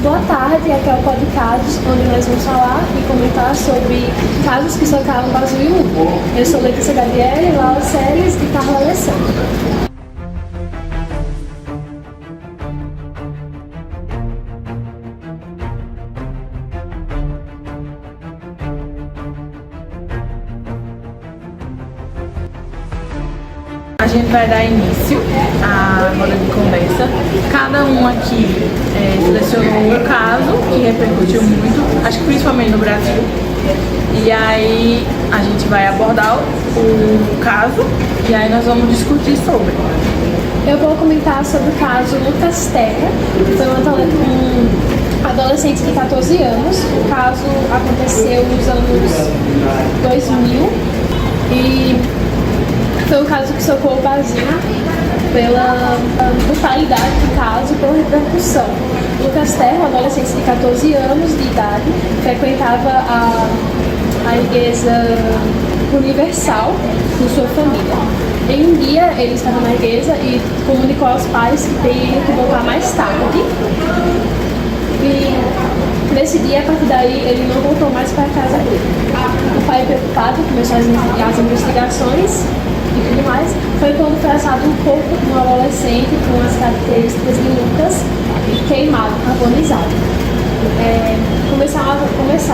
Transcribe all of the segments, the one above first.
Boa tarde, aqui é o Podcasts, onde nós vamos falar e comentar sobre casos que chocaram o Brasil e o mundo. Eu sou Letícia Gabriele, Laura Celes e Carla Alessandra. A gente vai dar início à roda de conversa. Cada um aqui selecionou um caso que repercutiu muito, acho que principalmente no Brasil. E aí a gente vai abordar o caso e aí nós vamos discutir sobre. Eu vou comentar sobre o caso Lucas Terra, que foi um adolescente de 14 anos. O caso aconteceu nos anos 2000 e foi um caso que chocou o Brasil pela brutalidade do caso e pela repercussão. Lucas Terra, um adolescente de 14 anos de idade, frequentava a Igreja Universal com sua família. Em um dia, ele estava na igreja e comunicou aos pais que teriam que voltar mais tarde. E nesse dia, a partir daí, ele não voltou mais para a casa dele. O pai, preocupado, começou as investigações e tudo mais. Foi quando foi achado um corpo de um adolescente com as características de Lucas e queimado, carbonizado. Começaram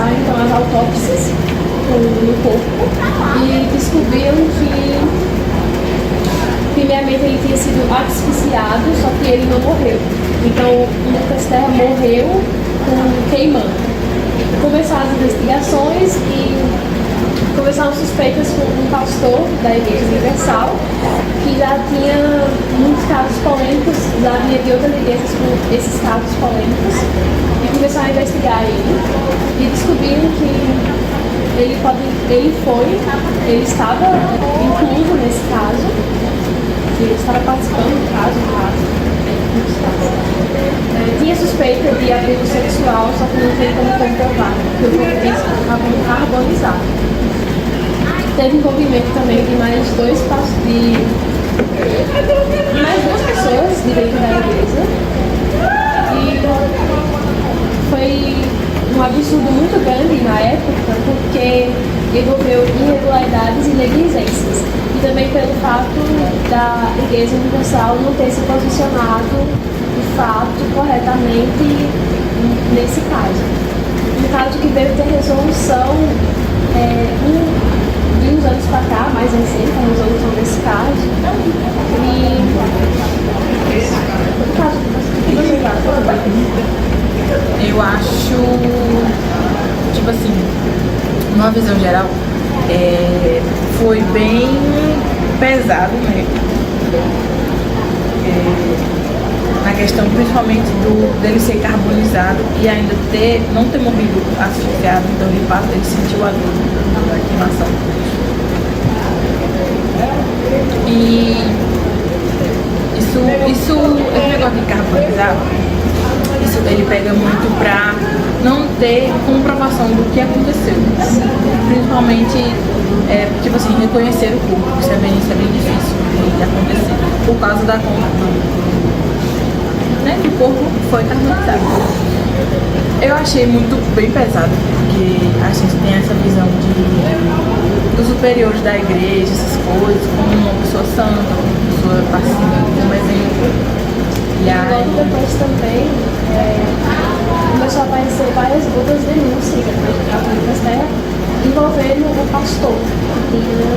então as autópsias no corpo e descobriram que primeiramente ele tinha sido asfixiado, só que ele não morreu. Então o Lucas Terra morreu queimando. Começaram as investigações e começaram suspeitas com um pastor da Igreja Universal, que já tinha muitos casos polêmicos, já havia de outras igrejas com esses casos polêmicos, e começaram a investigar ele, e descobriram que ele estava incluso nesse caso, ele estava participando do caso, tinha suspeita de abuso sexual, só que não tem como comprovar, porque o corpo dele estava carbonizado. Teve envolvimento também de mais duas pessoas de dentro da igreja. E foi um absurdo muito grande na época, porque envolveu irregularidades e negligências. E também pelo fato da Igreja Universal não ter se posicionado de fato corretamente nesse caso. Um caso que veio ter resolução de uns anos para cá, mais recente, a resolução desse caso. Eu acho, tipo assim, numa visão geral, foi bem pesado, né? Na questão principalmente dele ser carbonizado e ainda não ter morrido asfixiado, então ele sentiu a dor da queimação. E esse negócio de carbonizar, isso ele pega muito pra não ter comprovação do que aconteceu. Principalmente, tipo assim, reconhecer o corpo, isso é bem difícil de acontecer, por causa da que o corpo foi carbonizado. Eu achei muito bem pesado, porque a gente tem essa visão dos superiores da igreja, essas coisas, como uma pessoa santa, uma pessoa passiva, como exemplo. E aí, logo depois também começou a aparecer várias outras denúncias da Lucas Terra envolvendo o pastor que tinha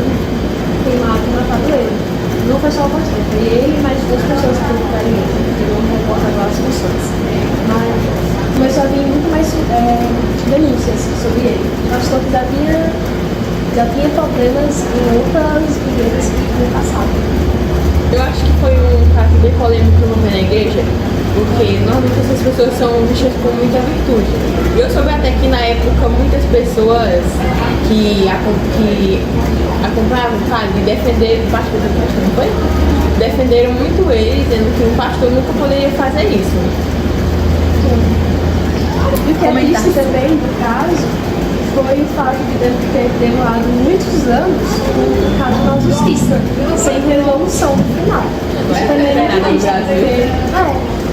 queimado na padroeira. Não foi só o pastor, foi ele e mais duas pessoas que foram para a igreja, que não recordo agora as pessoas. Mas começou a vir muito mais denúncias sobre ele. O pastor que já tinha problemas em outras igrejas no passado. Eu acho que foi um caso bem polêmico na igreja, porque normalmente essas pessoas são vistas com muita virtude. Eu soube até que na época muitas pessoas que acompanhavam o caso e defenderam o pastor, não foi? Defenderam muito ele, dizendo que um pastor nunca poderia fazer isso. E o que é triste também do caso foi o fato de ter demorado muitos anos o caso na justiça, sem resolução no final. Isso também é triste,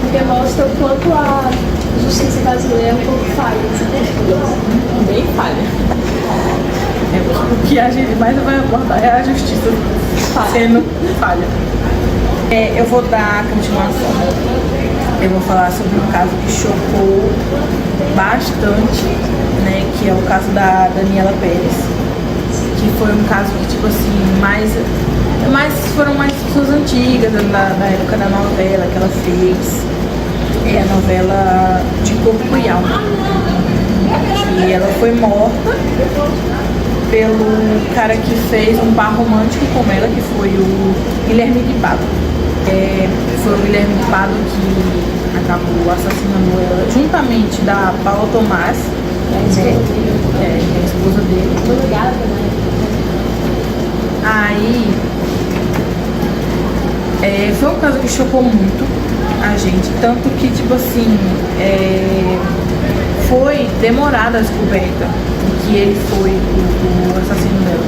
porque mostra o quanto a justiça brasileira é um pouco falha, Bem falha. O que a gente mais vai abordar é a justiça sendo falha. Eu vou dar continuação. Eu vou falar sobre um caso que chocou bastante, né? Que é o caso da Daniela Pérez. Que foi um caso que, tipo assim, foram mais pessoas antigas, da época da novela que ela fez. É a novela de Corpo e Alma. E ela foi morta pelo cara que fez um par romântico com ela, que foi o Guilherme de Pado. Foi o Guilherme de Pado que acabou assassinando ela, juntamente da Paula Tomás, que é a esposa dele. Aí, foi um caso que chocou muito a gente, tanto que, tipo assim, foi demorada a descoberta que ele foi o assassino dela,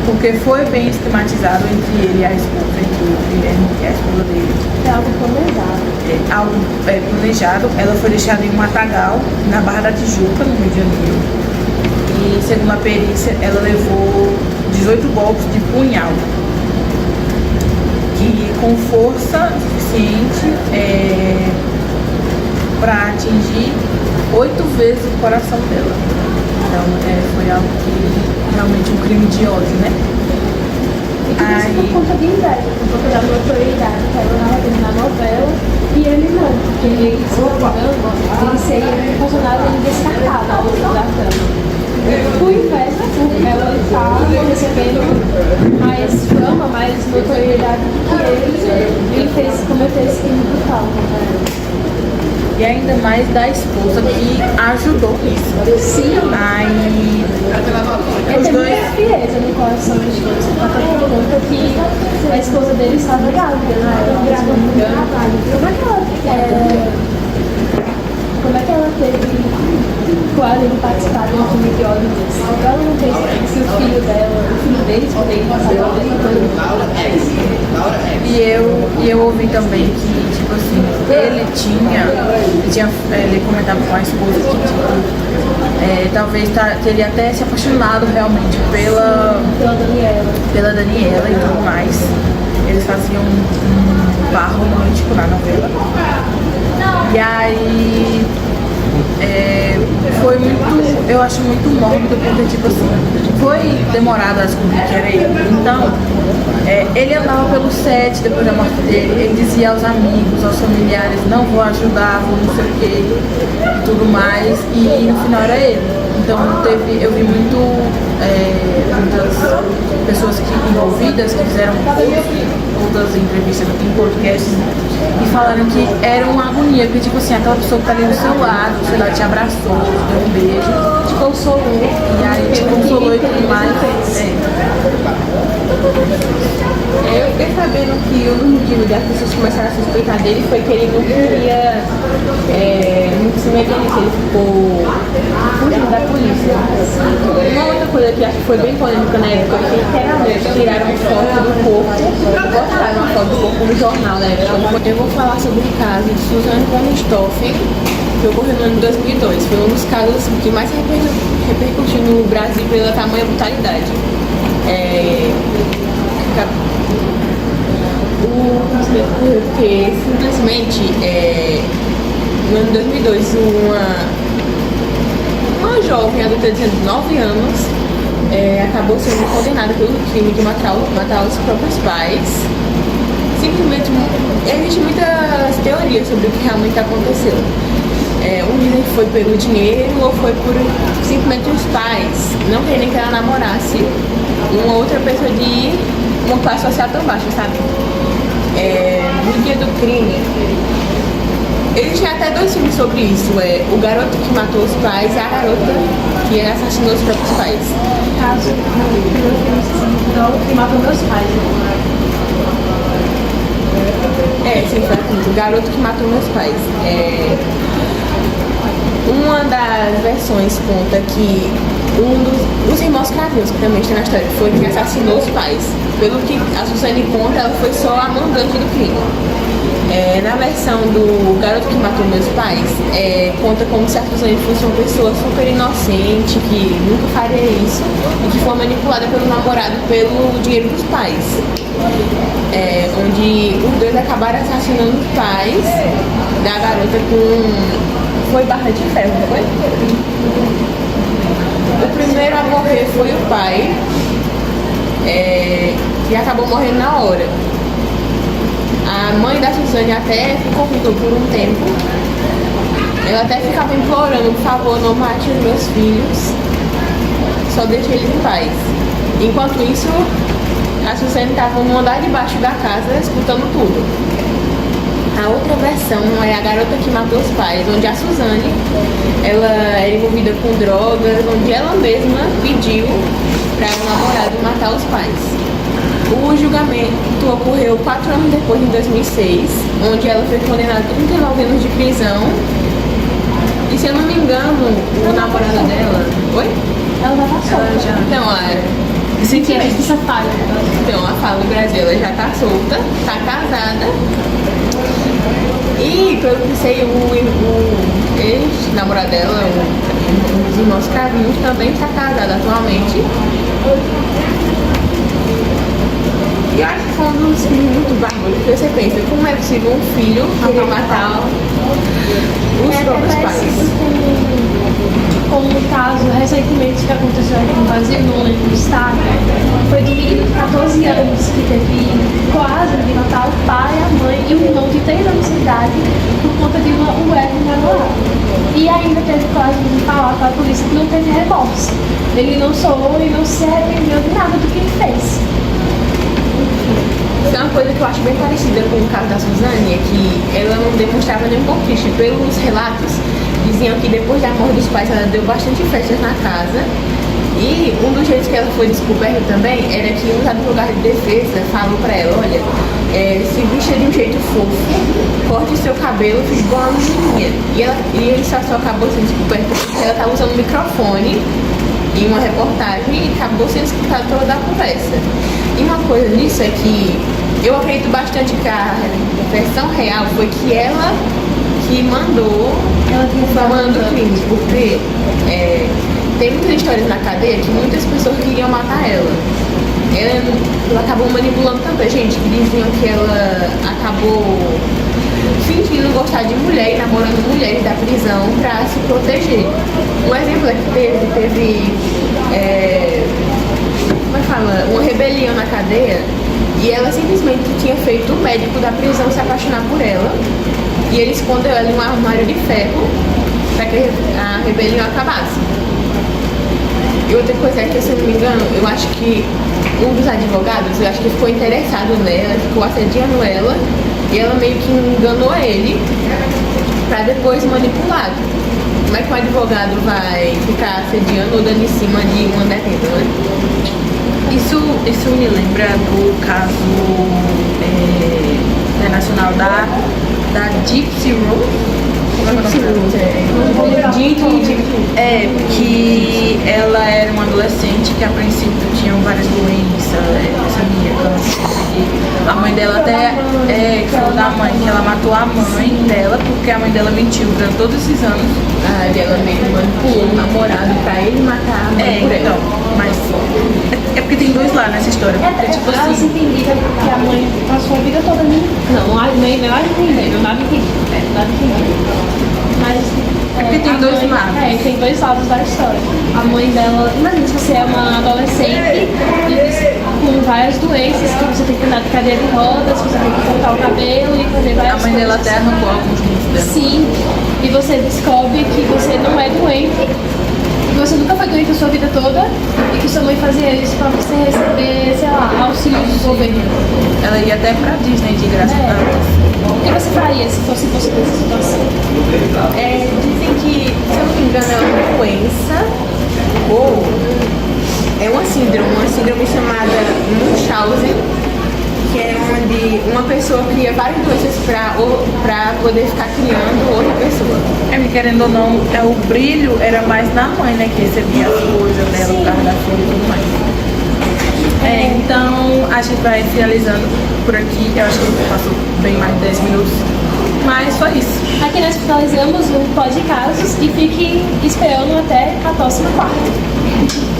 porque foi bem esquematizado entre ele e a esposa, entre o Guilherme e a esposa dele. É algo planejado. Algo planejado. Ela foi deixada em um matagal na Barra da Tijuca, no Rio de Janeiro, e segundo a perícia ela levou 18 golpes de punhal, que com força suficiente para atingir 8 vezes o coração dela. Então foi algo que realmente um crime de ódio, né? E tudo isso por conta de inveja, por conta da notoriedade que ela estava tendo na novela e ele não, porque ele, se não me engano, ele seria um personagem descartável da trama. Por inveja, por ela estar recebendo mais fama, mais notoriedade do que ele fez cometer esse crime brutal. E ainda mais da esposa que ajudou nisso. Sim. Aí Ele tem muita frieza no coração dos dois. Até por conta que a esposa dele estava grávida, né? Como é que ela teve coragem de participar de um filme de ódio desse? Ela não fez se o filho deles poderia passar pela mesma coisa. E eu ouvi também que, tipo assim, ele comentava com a esposa que, tipo, talvez teria até se apaixonado realmente pela Daniela e tudo mais. Eles faziam um par romântico na novela. E aí foi muito, eu acho muito mórbido, porque, tipo assim, foi demorado a descobrir que era ele. Então, ele andava pelo set depois da morte dele, ele dizia aos amigos, aos familiares, não vou ajudar, vou não sei o que e tudo mais, e no final era ele. Então eu vi muitas pessoas envolvidas que fizeram outras entrevistas em podcasts e falaram que era uma agonia, porque tipo assim, aquela pessoa que tá ali do seu lado, sei lá, te abraçou, te deu um beijo, te consolou, e aí te consolou e tudo mais. Eu fiquei sabendo que um dos motivos das pessoas começaram a suspeitar dele foi que ele não queria muito se meter nisso, ele ficou fugindo da polícia. Uma outra coisa que acho que foi bem polêmica na época é que literalmente tiraram foto do corpo, postaram uma foto do corpo no jornal na época. Eu vou falar sobre o caso de Suzane von Richthofen, que ocorreu no ano de 2002. Foi um dos casos que mais repercutiu no Brasil pela tamanha brutalidade. Porque simplesmente no ano de 2002 uma jovem adulta de 19 anos acabou sendo condenada pelo crime de matar os próprios pais. Simplesmente existem muitas teorias sobre o que realmente aconteceu. Um dizem que foi pelo dinheiro ou foi por simplesmente os pais não querem que ela namorasse uma outra pessoa de uma classe social tão baixa, sabe? No dia do crime, existem até 2 filmes sobre isso. O garoto que matou os pais e a garota que assassinou os próprios pais. Caso que matou meus pais. Sim, foi assim, o garoto que matou meus pais. Uma das versões conta que um dos irmãos Cravinhos, que também está na história, foi quem assassinou os pais. pelo que a Suzane conta, ela foi só a mandante do crime. Na versão do Garoto que Matou Meus Pais, conta como se a Suzane fosse uma pessoa super inocente, que nunca faria isso, e que foi manipulada pelo namorado pelo dinheiro dos pais. Onde os dois acabaram assassinando os pais da garota com... foi barra de ferro, não foi? O primeiro a morrer foi o pai, e acabou morrendo na hora. A mãe da Suzane até ficou viva por um tempo. Ela até ficava implorando, por favor, não mate os meus filhos, só deixe eles em paz. Enquanto isso, a Suzane estava no andar de baixo da casa, escutando tudo. A outra versão é a garota que matou os pais, onde a Suzane, ela era envolvida com drogas, onde ela mesma pediu para o namorado matar os pais. O julgamento ocorreu 4 anos depois, em 2006, onde ela foi condenada a 39 anos de prisão. E se eu não me engano, o namorado dela... Oi? Ela vai estar solta. Ela já... Não, recentemente. Essa falha. Então, ela fala no Brasil, ela já tá solta, tá casada. E, pelo que sei, o ex-namorado dela, um dos irmãos Cravinhos, também está casado atualmente. E eu acho que foi um dos filmes muito bárbaros, porque você pensa, como é possível um filho querer matar os próprios pais? Com um caso recentemente que aconteceu aqui no Brasil, não lembro do estado, foi do menino de 14 anos que teve quase de matar o pai, a mãe e o irmão de 3 anos de idade por conta de um erro namorado. E ainda teve coragem de falar para a polícia que não teve remorso. Ele não soou e não se arrependeu de nada do que ele fez. Isso é uma coisa que eu acho bem parecida com o caso da Suzane, é que ela não demonstrava nenhum conquista. Pelos relatos, diziam que depois da morte dos pais ela deu bastante festas na casa. E um dos jeitos que ela foi descoberta também era que um advogado de defesa falou pra ela, olha, se vista de um jeito fofo, corte seu cabelo, fique igual uma menininha. E isso só acabou sendo descoberto porque ela estava usando um microfone em uma reportagem e acabou sendo escutada toda a conversa. E uma coisa nisso é que eu acredito bastante que a versão real foi que ela que mandou falando do crime, porque tem muitas histórias na cadeia que muitas pessoas queriam matar ela. Ela acabou manipulando tanta gente que diziam que ela acabou fingindo gostar de mulher e namorando mulheres da prisão pra se proteger. Um exemplo é que teve como é que fala? Uma rebelião na cadeia e ela simplesmente tinha feito o médico da prisão se apaixonar por ela e ele escondeu ela em um armário de ferro para que a rebelião acabasse. E outra coisa é que, se eu não me engano, eu acho que um dos advogados, eu acho que ficou interessado nela, ficou assediando ela e ela meio que enganou ele para depois manipulado. Como é que um advogado vai ficar assediando ou dando em cima de uma detenta, né? Isso me lembra do caso internacional da Gypsy Rose. Que ela era uma adolescente que a princípio tinha várias doenças, sabia, câncer. A mãe dela até falou da mãe que ela matou a mãe dela porque a mãe dela mentiu durante todos esses anos. Ela mesmo manipulou o namorado pra ele matar a mãe por ela. Então, mas é porque tem dois lá nessa história. Porque, tipo ela se assim, entendia que a mãe passou a vida toda ali. Não entendi, nada entendi. Mas porque tem dois lados. Tem dois lados da história. A mãe dela, imagina se você é uma adolescente com várias doenças, que você tem que andar de cadeira de rodas, você tem que cortar o cabelo e fazer várias coisas. A mãe dela até arrancou alguns dentes dela. Sim, e você descobre que você não é doente, que você nunca foi doente a sua vida toda e que sua mãe fazia isso pra você receber, sei lá, auxílio do governo. Ela ia até pra Disney de graça. O que você faria se fosse você nessa situação? Dizem que, se eu não me engano, é uma doença ou é uma síndrome chamada Munchausen, que é onde uma pessoa cria várias doenças pra poder ficar criando outra pessoa. Porque querendo ou não, o brilho era mais na mãe, né? Que recebia as coisas dela, o carro da filha e tudo mais. Então a gente vai finalizando por aqui. Eu acho que passou bem mais de 10 minutos. Mas só isso. Aqui nós finalizamos o Pod Casos e fiquem esperando até a próxima quarta.